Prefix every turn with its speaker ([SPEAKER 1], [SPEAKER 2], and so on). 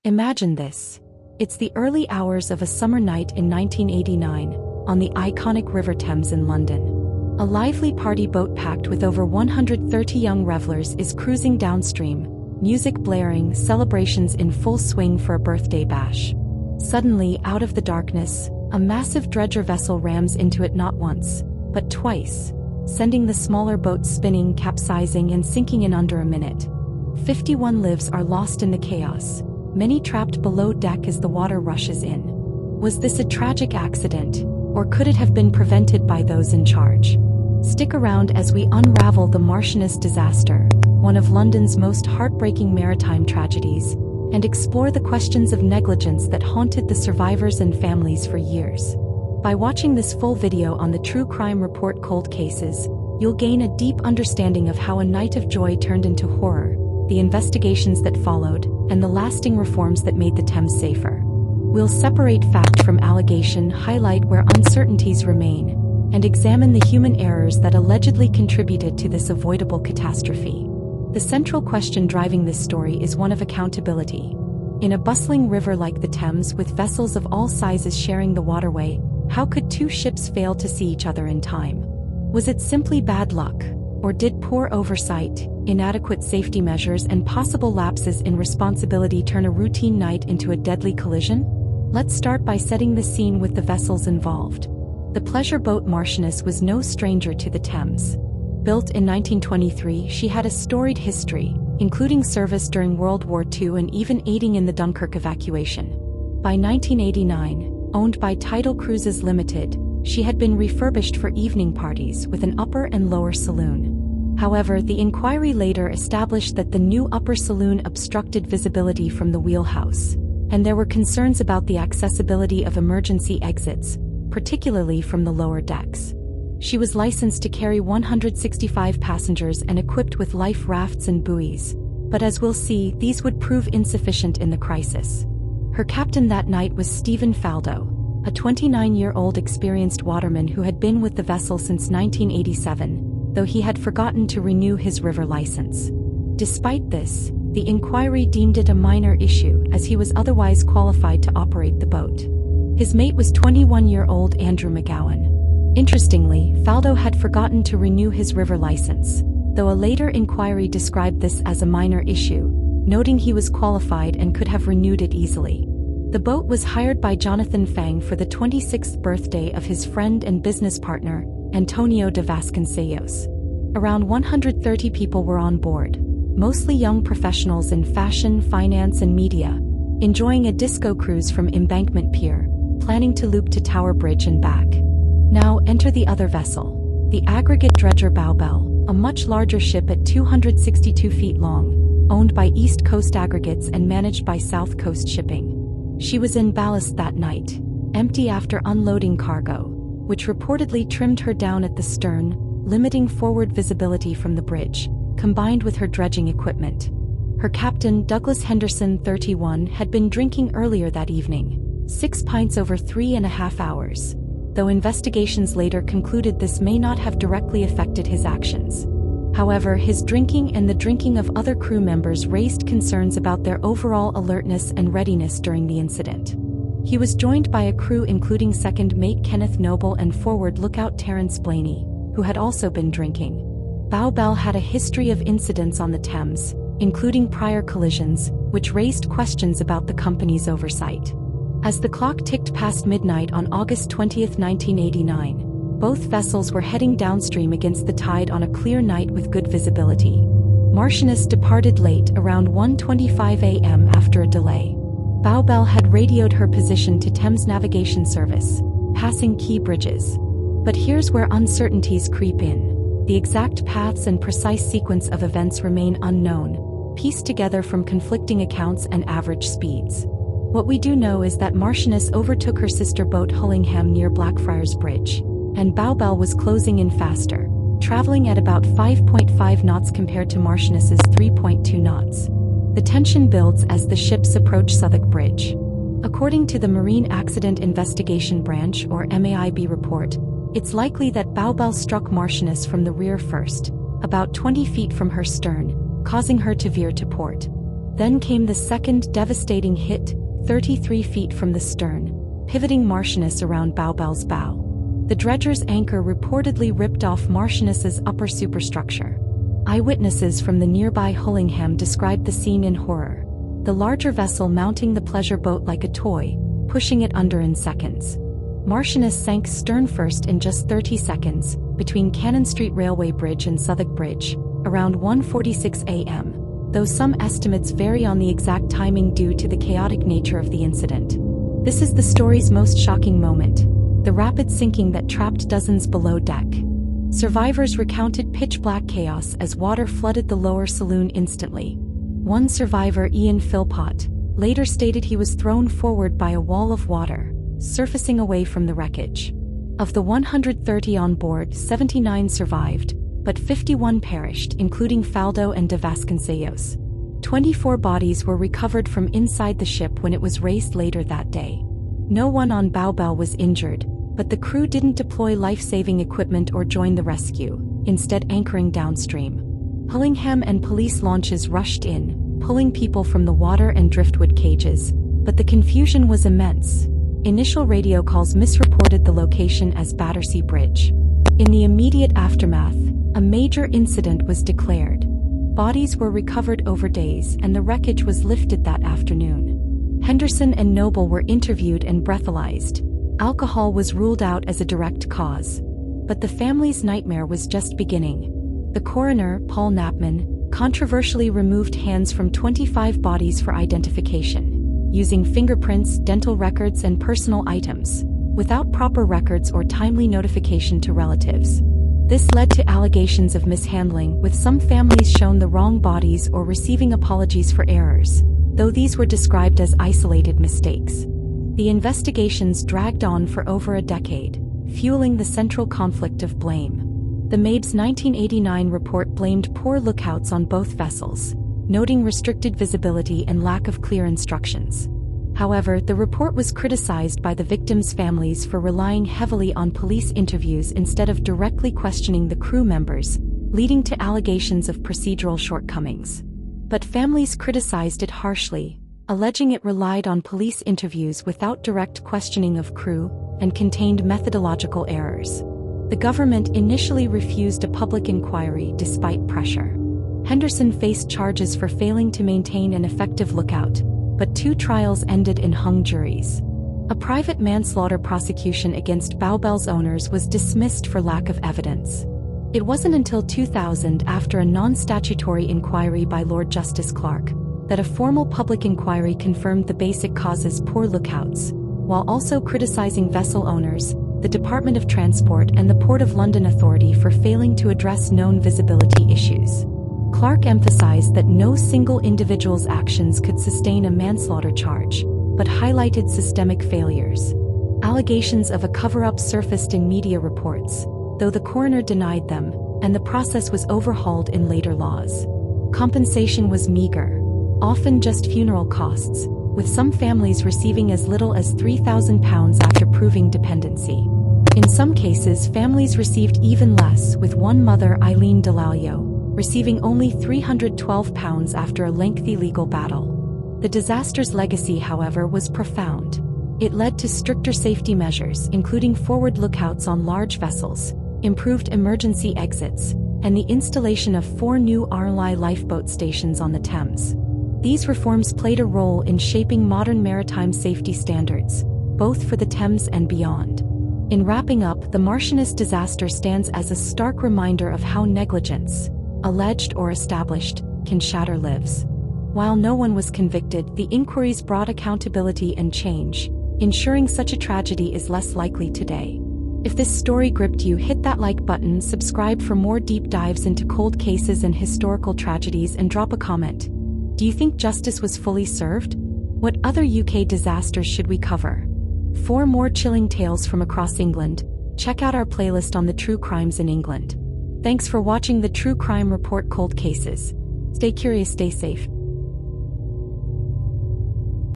[SPEAKER 1] Imagine this. It's the early hours of a summer night in 1989, on the iconic River Thames in London. A lively party boat packed with over 130 young revelers is cruising downstream, music blaring, celebrations in full swing for a birthday bash. Suddenly, out of the darkness, a massive dredger vessel rams into it not once, but twice, sending the smaller boats spinning, capsizing, and sinking in under a minute. 51 lives are lost in the chaos, many trapped below deck as the water rushes in. Was this a tragic accident, or could it have been prevented by those in charge? Stick around as we unravel the Marchioness Disaster, one of London's most heartbreaking maritime tragedies, and explore the questions of negligence that haunted the survivors and families for years. By watching this full video on the True Crime Report Cold Cases, you'll gain a deep understanding of how a night of joy turned into horror, the investigations that followed, and the lasting reforms that made the Thames safer. We'll separate fact from allegation, highlight where uncertainties remain, and examine the human errors that allegedly contributed to this avoidable catastrophe. The central question driving this story is one of accountability. In a bustling river like the Thames, with vessels of all sizes sharing the waterway, how could two ships fail to see each other in time? Was it simply bad luck, or did poor oversight, inadequate safety measures, and possible lapses in responsibility turn a routine night into a deadly collision? Let's start by setting the scene with the vessels involved. The pleasure boat Marchioness was no stranger to the Thames. Built in 1923, she had a storied history, including service during World War II and even aiding in the Dunkirk evacuation. By 1989, owned by Tidal Cruises Limited, she had been refurbished for evening parties with an upper and lower saloon. However, the inquiry later established that the new upper saloon obstructed visibility from the wheelhouse, and there were concerns about the accessibility of emergency exits, particularly from the lower decks. She was licensed to carry 165 passengers and equipped with life rafts and buoys, but as we'll see, these would prove insufficient in the crisis. Her captain that night was Stephen Faldo, a 29-year-old experienced waterman who had been with the vessel since 1987, though he had forgotten to renew his river license. Despite this, the inquiry deemed it a minor issue as he was otherwise qualified to operate the boat. His mate was 21-year-old Andrew McGowan. Interestingly, Faldo had forgotten to renew his river license, though a later inquiry described this as a minor issue, noting he was qualified and could have renewed it easily. The boat was hired by Jonathan Fang for the 26th birthday of his friend and business partner, Antonio de Vasconcellos. Around 130 people were on board, mostly young professionals in fashion, finance, and media, enjoying a disco cruise from Embankment Pier, planning to loop to Tower Bridge and back. Now enter the other vessel, the aggregate dredger Bowbelle, a much larger ship at 262 feet long, owned by East Coast Aggregates and managed by South Coast Shipping. She was in ballast that night, empty after unloading cargo, which reportedly trimmed her down at the stern, limiting forward visibility from the bridge, combined with her dredging equipment. Her captain, Douglas Henderson, 31, had been drinking earlier that evening, 6 pints over 3.5 hours, though investigations later concluded this may not have directly affected his actions. However, his drinking and the drinking of other crew members raised concerns about their overall alertness and readiness during the incident. He was joined by a crew including second mate Kenneth Noble and forward lookout Terence Blaney, who had also been drinking. Bowbelle had a history of incidents on the Thames, including prior collisions, which raised questions about the company's oversight. As the clock ticked past midnight on August 20, 1989, both vessels were heading downstream against the tide on a clear night with good visibility. Marchioness departed late, around 1:25 a.m. after a delay. Bowbelle had radioed her position to Thames Navigation Service, passing key bridges. But here's where uncertainties creep in. The exact paths and precise sequence of events remain unknown, pieced together from conflicting accounts and average speeds. What we do know is that Marchioness overtook her sister boat Hullingham near Blackfriars Bridge, and Bowbelle was closing in faster, traveling at about 5.5 knots compared to Marchioness's 3.2 knots. The tension builds as the ships approach Southwark Bridge. According to the Marine Accident Investigation Branch, or MAIB report, it's likely that Bowbelle struck Marchioness from the rear first, about 20 feet from her stern, causing her to veer to port. Then came the second devastating hit, 33 feet from the stern, pivoting Marchioness around Bowbelle's bow. The dredger's anchor reportedly ripped off Marchioness's upper superstructure. Eyewitnesses from the nearby Hullingham described the scene in horror. The larger vessel mounting the pleasure boat like a toy, pushing it under in seconds. Marchioness sank stern first in just 30 seconds, between Cannon Street Railway Bridge and Southwark Bridge, around 1:46 a.m., though some estimates vary on the exact timing due to the chaotic nature of the incident. This is the story's most shocking moment, the rapid sinking that trapped dozens below deck. Survivors recounted pitch-black chaos as water flooded the lower saloon instantly. One survivor, Ian Philpott, later stated he was thrown forward by a wall of water, surfacing away from the wreckage. Of the 130 on board, 79 survived, but 51 perished, including Faldo and de Vasconcellos. 24 bodies were recovered from inside the ship when it was raised later that day. No one on Bowbelle was injured, but the crew didn't deploy life-saving equipment or join the rescue, instead anchoring downstream. Hullingham and police launches rushed in, pulling people from the water and driftwood cages, but the confusion was immense. Initial radio calls misreported the location as Battersea Bridge. In the immediate aftermath, a major incident was declared. Bodies were recovered over days and the wreckage was lifted that afternoon. Henderson and Noble were interviewed and breathalyzed. Alcohol was ruled out as a direct cause. But the family's nightmare was just beginning. The coroner, Paul Knapman, controversially removed hands from 25 bodies for identification, using fingerprints, dental records, and personal items, without proper records or timely notification to relatives. This led to allegations of mishandling, with some families shown the wrong bodies or receiving apologies for errors, though these were described as isolated mistakes. The investigations dragged on for over a decade, fueling the central conflict of blame. The Mabes 1989 report blamed poor lookouts on both vessels, noting restricted visibility and lack of clear instructions. However, the report was criticized by the victims' families for relying heavily on police interviews instead of directly questioning the crew members, leading to allegations of procedural shortcomings. But families criticized it harshly, alleging it relied on police interviews without direct questioning of crew and contained methodological errors. The government initially refused a public inquiry despite pressure. Henderson faced charges for failing to maintain an effective lookout, but 2 trials ended in hung juries. A private manslaughter prosecution against Bowbelle's owners was dismissed for lack of evidence. It wasn't until 2000, after a non-statutory inquiry by Lord Justice Clarke, that a formal public inquiry confirmed the basic causes: poor lookouts, while also criticizing vessel owners, the Department of Transport and the Port of London Authority for failing to address known visibility issues. Clarke emphasized that no single individual's actions could sustain a manslaughter charge, but highlighted systemic failures. Allegations of a cover-up surfaced in media reports, though the coroner denied them, and the process was overhauled in later laws. Compensation was meager, often just funeral costs, with some families receiving as little as £3,000 after proving dependency. In some cases, families received even less, with one mother, Eileen Delalio, receiving only £312 after a lengthy legal battle. The disaster's legacy, however, was profound. It led to stricter safety measures, including forward lookouts on large vessels, improved emergency exits, and the installation of 4 new RLI lifeboat stations on the Thames. These reforms played a role in shaping modern maritime safety standards, both for the Thames and beyond. In wrapping up, the Marchioness disaster stands as a stark reminder of how negligence, alleged or established, can shatter lives. While no one was convicted, the inquiries brought accountability and change, ensuring such a tragedy is less likely today. If this story gripped you, hit that like button, subscribe for more deep dives into cold cases and historical tragedies, and drop a comment. Do you think justice was fully served? What other UK disasters should we cover? For more chilling tales from across England, check out our playlist on the true crimes in England. Thanks for watching the True Crime Report Cold Cases. Stay curious, stay safe.